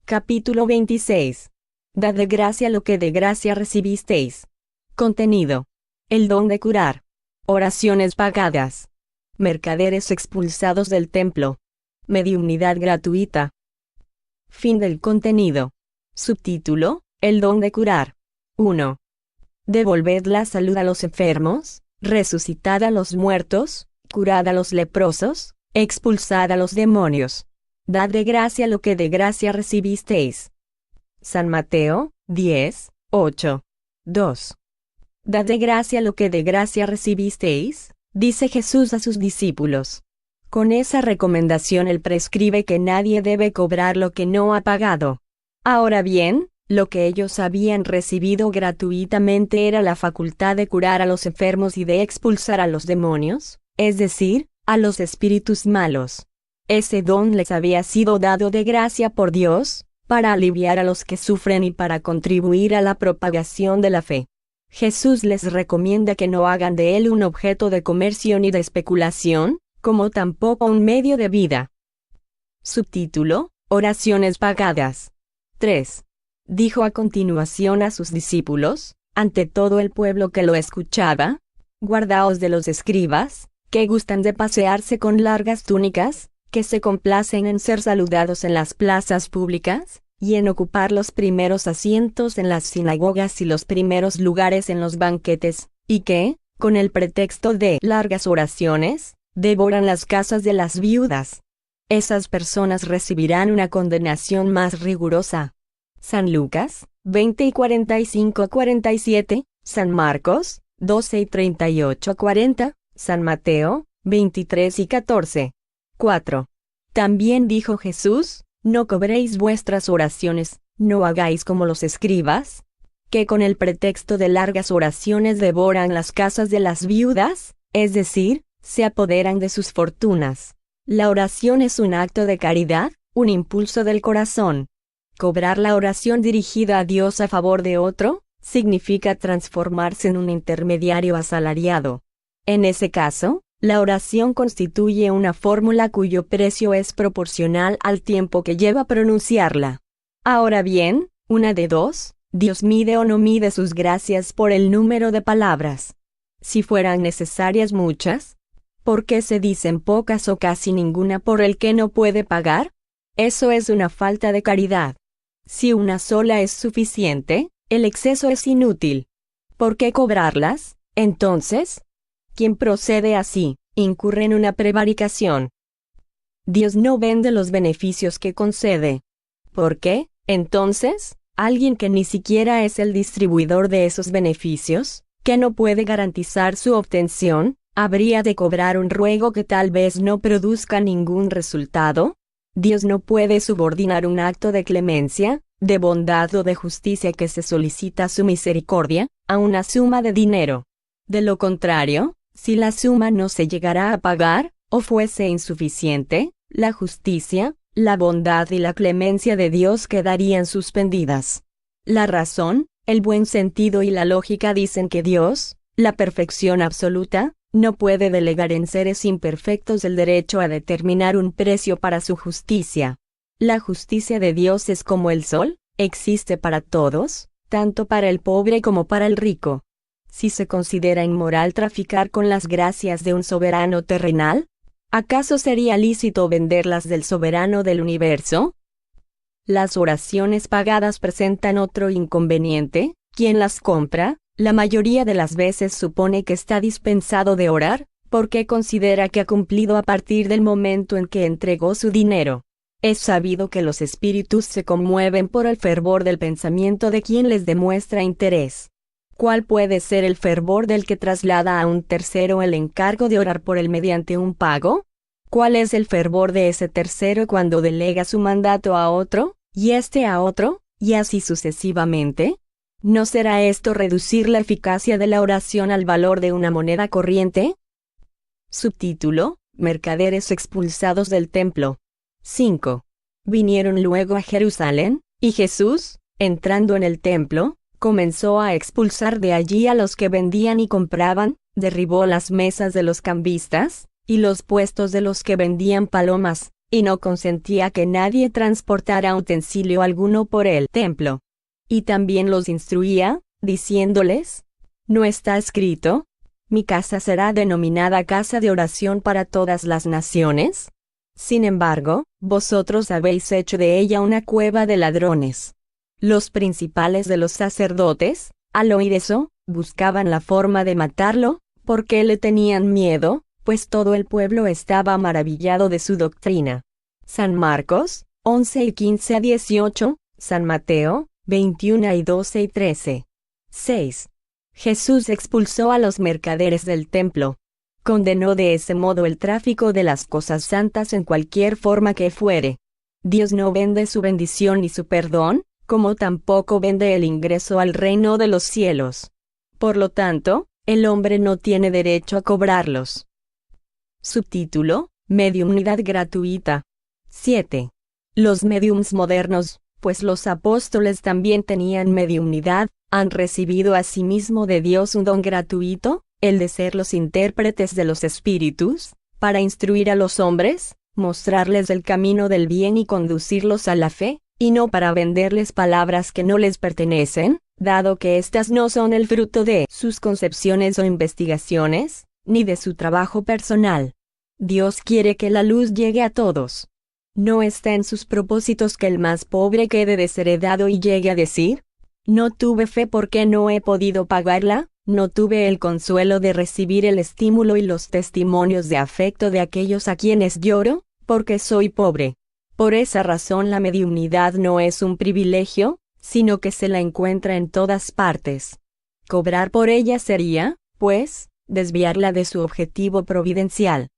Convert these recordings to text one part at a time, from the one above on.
Capítulo 26. Dad de gracia lo que de gracia recibisteis. Contenido. El don de curar. Oraciones pagadas. Mercaderes expulsados del templo. Mediunidad gratuita. Fin del contenido. Subtítulo: El don de curar. 1. Devolved la salud a los enfermos, resucitad a los muertos, curad a los leprosos, expulsad a los demonios. Dad de gracia lo que de gracia recibisteis. San Mateo 10, 8. 2. Dad de gracia lo que de gracia recibisteis, dice Jesús a sus discípulos. Con esa recomendación él prescribe que nadie debe cobrar lo que no ha pagado. Ahora bien, lo que ellos habían recibido gratuitamente era la facultad de curar a los enfermos y de expulsar a los demonios, es decir, a los espíritus malos. Ese don les había sido dado de gracia por Dios, para aliviar a los que sufren y para contribuir a la propagación de la fe. Jesús les recomienda que no hagan de él un objeto de comercio ni de especulación, como tampoco un medio de vida. Subtítulo: Oraciones pagadas. 3. Dijo a continuación a sus discípulos, ante todo el pueblo que lo escuchaba: guardaos de los escribas, que gustan de pasearse con largas túnicas, que se complacen en ser saludados en las plazas públicas, y en ocupar los primeros asientos en las sinagogas y los primeros lugares en los banquetes, y que, con el pretexto de largas oraciones, devoran las casas de las viudas. Esas personas recibirán una condenación más rigurosa. San Lucas 20 y 45-47, San Marcos 12 y 38-40, San Mateo 23 y 14. 4. También dijo Jesús: no cobréis vuestras oraciones, no hagáis como los escribas, que con el pretexto de largas oraciones devoran las casas de las viudas, es decir, se apoderan de sus fortunas. La oración es un acto de caridad, un impulso del corazón. Cobrar la oración dirigida a Dios a favor de otro, significa transformarse en un intermediario asalariado. En ese caso, la oración constituye una fórmula cuyo precio es proporcional al tiempo que lleva pronunciarla. Ahora bien, una de dos: Dios mide o no mide sus gracias por el número de palabras. Si fueran necesarias muchas, ¿por qué se dicen pocas o casi ninguna por el que no puede pagar? Eso es una falta de caridad. Si una sola es suficiente, el exceso es inútil. ¿Por qué cobrarlas, entonces? Quien procede así, incurre en una prevaricación. Dios no vende los beneficios que concede. ¿Por qué, entonces, alguien que ni siquiera es el distribuidor de esos beneficios, que no puede garantizar su obtención, habría de cobrar un ruego que tal vez no produzca ningún resultado? Dios no puede subordinar un acto de clemencia, de bondad o de justicia que se solicita su misericordia, a una suma de dinero. De lo contrario, si la suma no se llegara a pagar, o fuese insuficiente, la justicia, la bondad y la clemencia de Dios quedarían suspendidas. La razón, el buen sentido y la lógica dicen que Dios, la perfección absoluta, no puede delegar en seres imperfectos el derecho a determinar un precio para su justicia. La justicia de Dios es como el sol, existe para todos, tanto para el pobre como para el rico. Si se considera inmoral traficar con las gracias de un soberano terrenal, ¿acaso sería lícito venderlas del soberano del universo? Las oraciones pagadas presentan otro inconveniente: quien las compra, la mayoría de las veces supone que está dispensado de orar, porque considera que ha cumplido a partir del momento en que entregó su dinero. Es sabido que los espíritus se conmueven por el fervor del pensamiento de quien les demuestra interés. ¿Cuál puede ser el fervor del que traslada a un tercero el encargo de orar por él mediante un pago? ¿Cuál es el fervor de ese tercero cuando delega su mandato a otro, y éste a otro, y así sucesivamente? ¿No será esto reducir la eficacia de la oración al valor de una moneda corriente? Subtítulo: Mercaderes expulsados del templo. 5. Vinieron luego a Jerusalén, y Jesús, entrando en el templo, comenzó a expulsar de allí a los que vendían y compraban, derribó las mesas de los cambistas, y los puestos de los que vendían palomas, y no consentía que nadie transportara utensilio alguno por el templo. Y también los instruía, diciéndoles: ¿no está escrito? Mi casa será denominada casa de oración para todas las naciones. Sin embargo, vosotros habéis hecho de ella una cueva de ladrones. Los principales de los sacerdotes, al oír eso, buscaban la forma de matarlo, porque le tenían miedo, pues todo el pueblo estaba maravillado de su doctrina. San Marcos, 11 y 15 a 18, San Mateo, 21 y 12 y 13. 6. Jesús expulsó a los mercaderes del templo. Condenó de ese modo el tráfico de las cosas santas en cualquier forma que fuere. Dios no vende su bendición ni su perdón, como tampoco vende el ingreso al reino de los cielos. Por lo tanto, el hombre no tiene derecho a cobrarlos. Subtítulo: Mediumnidad gratuita. 7. Los mediums modernos, pues los apóstoles también tenían mediumnidad, han recibido asimismo de Dios un don gratuito, el de ser los intérpretes de los espíritus, para instruir a los hombres, mostrarles el camino del bien y conducirlos a la fe, y no para venderles palabras que no les pertenecen, dado que éstas no son el fruto de sus concepciones o investigaciones, ni de su trabajo personal. Dios quiere que la luz llegue a todos. No está en sus propósitos que el más pobre quede desheredado y llegue a decir: no tuve fe porque no he podido pagarla, no tuve el consuelo de recibir el estímulo y los testimonios de afecto de aquellos a quienes lloro, porque soy pobre. Por esa razón la mediumnidad no es un privilegio, sino que se la encuentra en todas partes. Cobrar por ella sería, pues, desviarla de su objetivo providencial.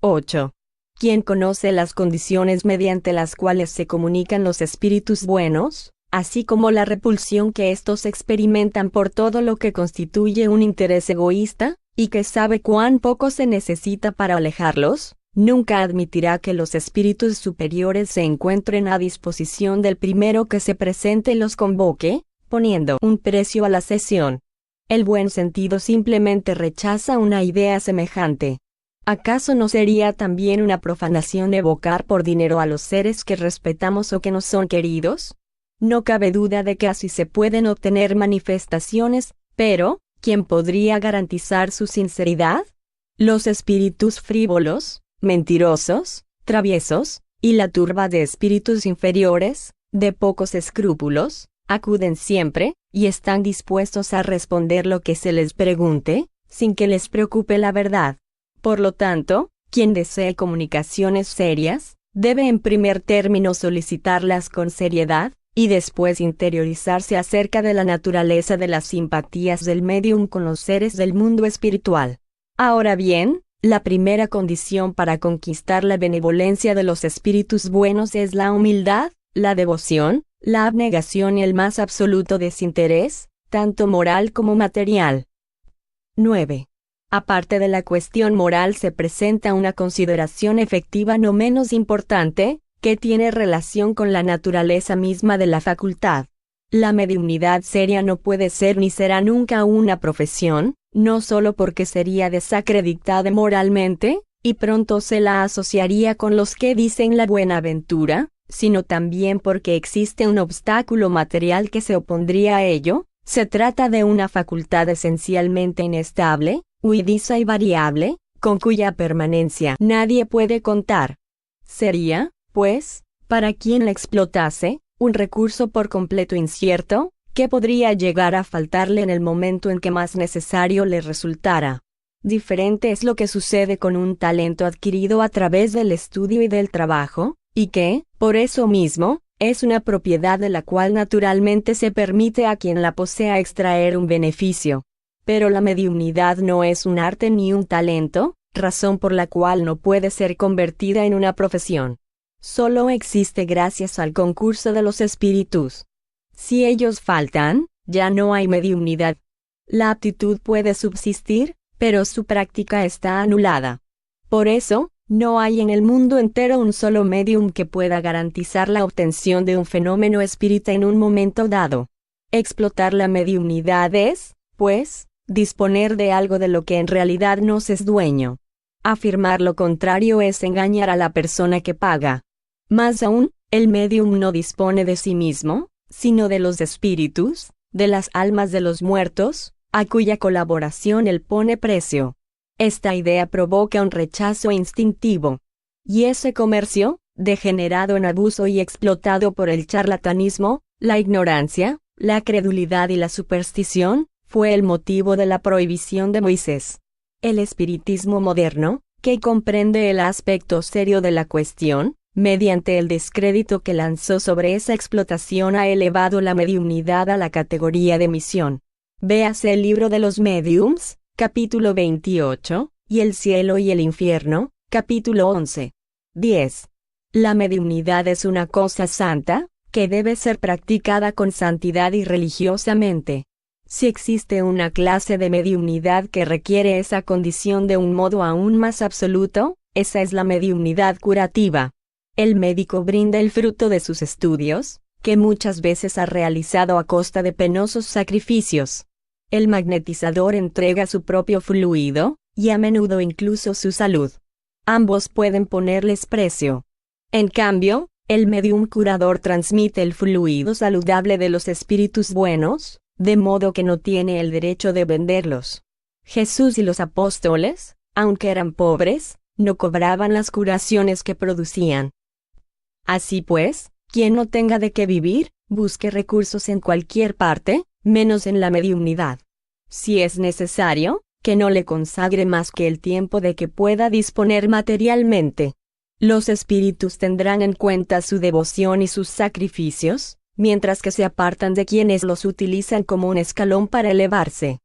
8. ¿Quién conoce las condiciones mediante las cuales se comunican los espíritus buenos, así como la repulsión que éstos experimentan por todo lo que constituye un interés egoísta, y que sabe cuán poco se necesita para alejarlos? Nunca admitirá que los espíritus superiores se encuentren a disposición del primero que se presente y los convoque, poniendo un precio a la sesión. El buen sentido simplemente rechaza una idea semejante. ¿Acaso no sería también una profanación evocar por dinero a los seres que respetamos o que nos son queridos? No cabe duda de que así se pueden obtener manifestaciones, pero ¿quién podría garantizar su sinceridad? Los espíritus frívolos, mentirosos, traviesos, y la turba de espíritus inferiores, de pocos escrúpulos, acuden siempre, y están dispuestos a responder lo que se les pregunte, sin que les preocupe la verdad. Por lo tanto, quien desee comunicaciones serias, debe en primer término solicitarlas con seriedad, y después interiorizarse acerca de la naturaleza de las simpatías del médium con los seres del mundo espiritual. Ahora bien, la primera condición para conquistar la benevolencia de los espíritus buenos es la humildad, la devoción, la abnegación y el más absoluto desinterés, tanto moral como material. 9. Aparte de la cuestión moral se presenta una consideración efectiva no menos importante, que tiene relación con la naturaleza misma de la facultad. La mediunidad seria no puede ser ni será nunca una profesión, no solo porque sería desacreditada moralmente, y pronto se la asociaría con los que dicen la buenaventura, sino también porque existe un obstáculo material que se opondría a ello. Se trata de una facultad esencialmente inestable, huidiza y variable, con cuya permanencia nadie puede contar. Sería, pues, para quien la explotase, un recurso por completo incierto, que podría llegar a faltarle en el momento en que más necesario le resultara. Diferente es lo que sucede con un talento adquirido a través del estudio y del trabajo, y que, por eso mismo, es una propiedad de la cual naturalmente se permite a quien la posea extraer un beneficio. Pero la mediumnidad no es un arte ni un talento, razón por la cual no puede ser convertida en una profesión. Solo existe gracias al concurso de los espíritus. Si ellos faltan, ya no hay mediumnidad. La aptitud puede subsistir, pero su práctica está anulada. Por eso, no hay en el mundo entero un solo medium que pueda garantizar la obtención de un fenómeno espírita en un momento dado. Explotar la mediumnidad es, pues, disponer de algo de lo que en realidad no se es dueño. Afirmar lo contrario es engañar a la persona que paga. Más aún, el medium no dispone de sí mismo, sino de los espíritus, de las almas de los muertos, a cuya colaboración él pone precio. Esta idea provoca un rechazo instintivo. Y ese comercio, degenerado en abuso y explotado por el charlatanismo, la ignorancia, la credulidad y la superstición, fue el motivo de la prohibición de Moisés. El espiritismo moderno, que comprende el aspecto serio de la cuestión, mediante el descrédito que lanzó sobre esa explotación, ha elevado la mediumnidad a la categoría de misión. Véase el libro de los Mediums, capítulo 28, y el cielo y el infierno, capítulo 11. 10. La mediumnidad es una cosa santa, que debe ser practicada con santidad y religiosamente. Si existe una clase de mediumnidad que requiere esa condición de un modo aún más absoluto, esa es la mediumnidad curativa. El médico brinda el fruto de sus estudios, que muchas veces ha realizado a costa de penosos sacrificios. El magnetizador entrega su propio fluido, y a menudo incluso su salud. Ambos pueden ponerles precio. En cambio, el medium curador transmite el fluido saludable de los espíritus buenos, de modo que no tiene el derecho de venderlos. Jesús y los apóstoles, aunque eran pobres, no cobraban las curaciones que producían. Así pues, quien no tenga de qué vivir, busque recursos en cualquier parte, menos en la mediumnidad. Si es necesario, que no le consagre más que el tiempo de que pueda disponer materialmente. Los espíritus tendrán en cuenta su devoción y sus sacrificios, mientras que se apartan de quienes los utilizan como un escalón para elevarse.